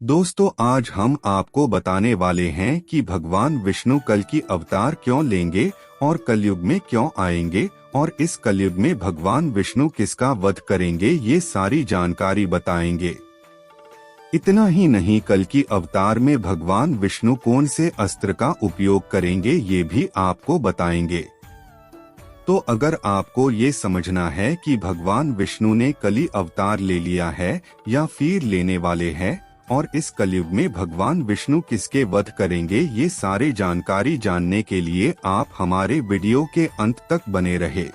दोस्तों, आज हम आपको बताने वाले हैं कि भगवान विष्णु कल की अवतार क्यों लेंगे और कलयुग में क्यों आएंगे और इस कलयुग में भगवान विष्णु किसका वध करेंगे, ये सारी जानकारी बताएंगे। इतना ही नहीं, कल की अवतार में भगवान विष्णु कौन से अस्त्र का उपयोग करेंगे ये भी आपको बताएंगे। तो अगर आपको ये समझना है कि भगवान विष्णु ने कली अवतार ले लिया है या फिर लेने वाले हैं और इस कलयुग में भगवान विष्णु किसके वध करेंगे, ये सारे जानकारी जानने के लिए आप हमारे वीडियो के अंत तक बने रहे।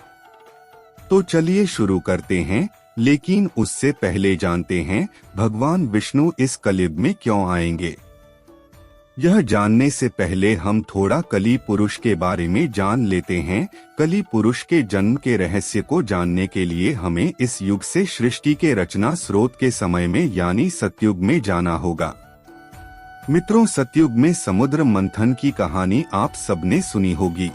तो चलिए शुरू करते हैं, लेकिन उससे पहले जानते हैं भगवान विष्णु इस कलयुग में क्यों आएंगे। यह जानने से पहले हम थोड़ा कली पुरुष के बारे में जान लेते हैं। कली पुरुष के जन्म के रहस्य को जानने के लिए हमें इस युग से सृष्टि के रचना स्रोत के समय में यानी सतयुग में जाना होगा। मित्रों, सतयुग में समुद्र मंथन की कहानी आप सबने सुनी होगी।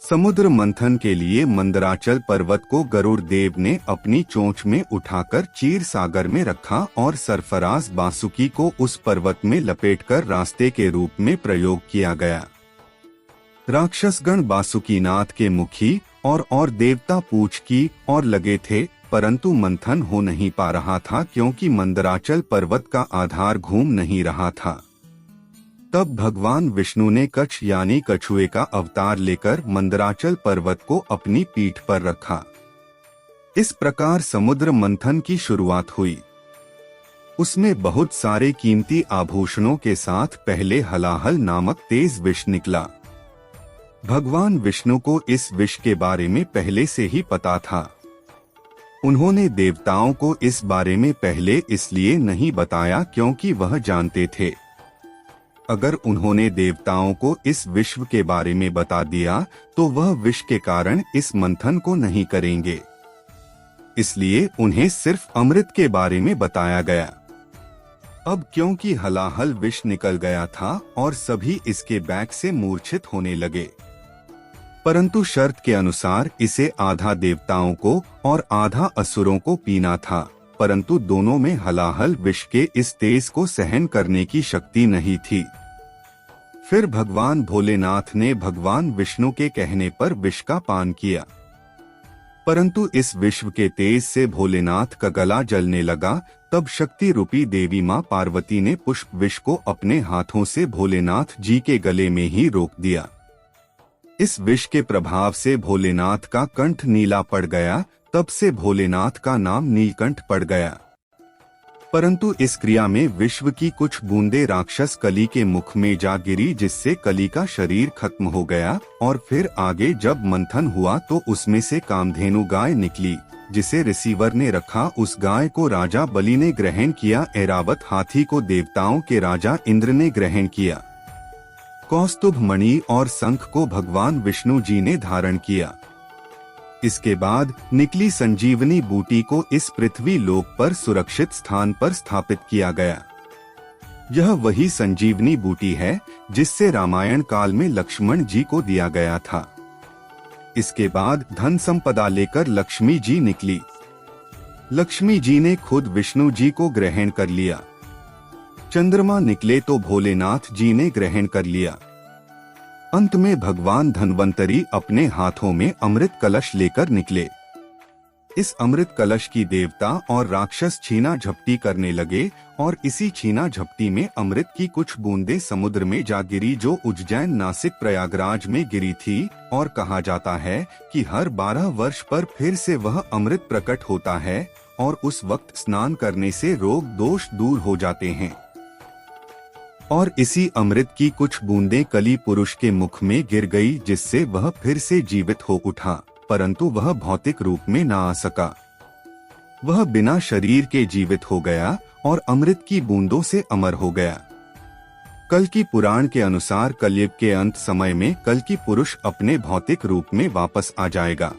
समुद्र मंथन के लिए मंदराचल पर्वत को गरुड़ देव ने अपनी चोंच में उठाकर क्षीर सागर में रखा और सरफराज बासुकी को उस पर्वत में लपेटकर रास्ते के रूप में प्रयोग किया गया। राक्षसगण बासुकीनाथ के मुखी और देवता पूछ की और लगे थे, परंतु मंथन हो नहीं पा रहा था क्योंकि मंदराचल पर्वत का आधार घूम नहीं रहा था। तब भगवान विष्णु ने कच्छ यानी कछुए का अवतार लेकर मंदराचल पर्वत को अपनी पीठ पर रखा। इस प्रकार समुद्र मंथन की शुरुआत हुई। उसमें बहुत सारे कीमती आभूषणों के साथ पहले हलाहल नामक तेज विष निकला। भगवान विष्णु को इस विष के बारे में पहले से ही पता था। उन्होंने देवताओं को इस बारे में पहले इसलिए नहीं बताया क्योंकि वह जानते थे अगर उन्होंने देवताओं को इस विश्व के बारे में बता दिया तो वह विष के कारण इस मंथन को नहीं करेंगे। इसलिए उन्हें सिर्फ अमृत के बारे में बताया गया। अब क्योंकि हलाहल विष निकल गया था और सभी इसके बैग से मूर्छित होने लगे, परंतु शर्त के अनुसार इसे आधा देवताओं को और आधा असुरों को पीना था, परंतु दोनों में हलाहल विष के इस तेज को सहन करने की शक्ति नहीं थी। फिर भगवान भोलेनाथ ने भगवान विष्णु के कहने पर विष का पान किया, परंतु इस विश्व के तेज से भोलेनाथ का गला जलने लगा। तब शक्ति रूपी देवी मां पार्वती ने पुष्प विष को अपने हाथों से भोलेनाथ जी के गले में ही रोक दिया। इस विष के प्रभाव से भोलेनाथ का कंठ नीला पड़ गया। तब से भोलेनाथ का नाम नीलकंठ पड़ गया। परंतु इस क्रिया में विश्व की कुछ बूंदें राक्षस कली के मुख में जा गिरी, जिससे कली का शरीर खत्म हो गया। और फिर आगे जब मंथन हुआ तो उसमें से कामधेनु गाय निकली, जिसे रिसीवर ने रखा। उस गाय को राजा बलि ने ग्रहण किया। ऐरावत हाथी को देवताओं के राजा इंद्र ने ग्रहण किया। कौस्तुभ मणि और शंख को भगवान विष्णु जी ने धारण किया। इसके बाद निकली संजीवनी बूटी को इस पृथ्वी लोक पर सुरक्षित स्थान पर स्थापित किया गया। यह वही संजीवनी बूटी है जिससे रामायण काल में लक्ष्मण जी को दिया गया था। इसके बाद धन संपदा लेकर लक्ष्मी जी निकली। लक्ष्मी जी ने खुद विष्णु जी को ग्रहण कर लिया। चंद्रमा निकले तो भोलेनाथ जी ने ग्रहण कर लिया। अंत में भगवान धन्वंतरी अपने हाथों में अमृत कलश लेकर निकले। इस अमृत कलश की देवता और राक्षस छीना झपटी करने लगे और इसी छीना झपटी में अमृत की कुछ बूंदें समुद्र में जा गिरी, जो उज्जैन, नासिक, प्रयागराज में गिरी थी। और कहा जाता है कि हर 12 वर्ष पर फिर से वह अमृत प्रकट होता है और उस वक्त स्नान करने से रोग दोष दूर हो जाते हैं। और इसी अमृत की कुछ बूंदें कली पुरुष के मुख में गिर गई, जिससे वह फिर से जीवित हो उठा, परंतु वह भौतिक रूप में न आ सका। वह बिना शरीर के जीवित हो गया और अमृत की बूंदों से अमर हो गया। कल की पुराण के अनुसार कलयुग के अंत समय में कल की पुरुष अपने भौतिक रूप में वापस आ जाएगा।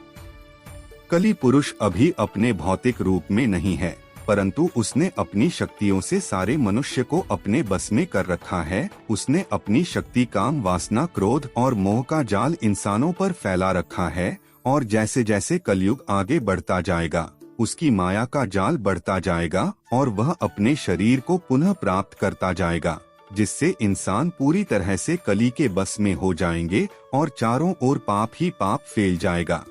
कली पुरुष अभी अपने भौतिक रूप में नहीं है, परंतु उसने अपनी शक्तियों से सारे मनुष्य को अपने बस में कर रखा है। उसने अपनी शक्ति, काम, वासना, क्रोध और मोह का जाल इंसानों पर फैला रखा है और जैसे जैसे कलयुग आगे बढ़ता जाएगा उसकी माया का जाल बढ़ता जाएगा और वह अपने शरीर को पुनः प्राप्त करता जाएगा, जिससे इंसान पूरी तरह से कली के बस में हो जाएंगे और चारों ओर पाप ही पाप फैल जाएगा।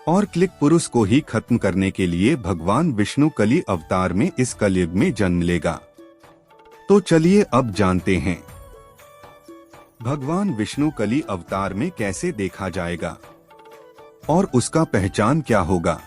और क्लिक पुरुष को ही खत्म करने के लिए भगवान विष्णु कली अवतार में इस कलयुग में जन्म लेगा। तो चलिए अब जानते हैं भगवान विष्णु कली अवतार में कैसे देखा जाएगा और उसका पहचान क्या होगा।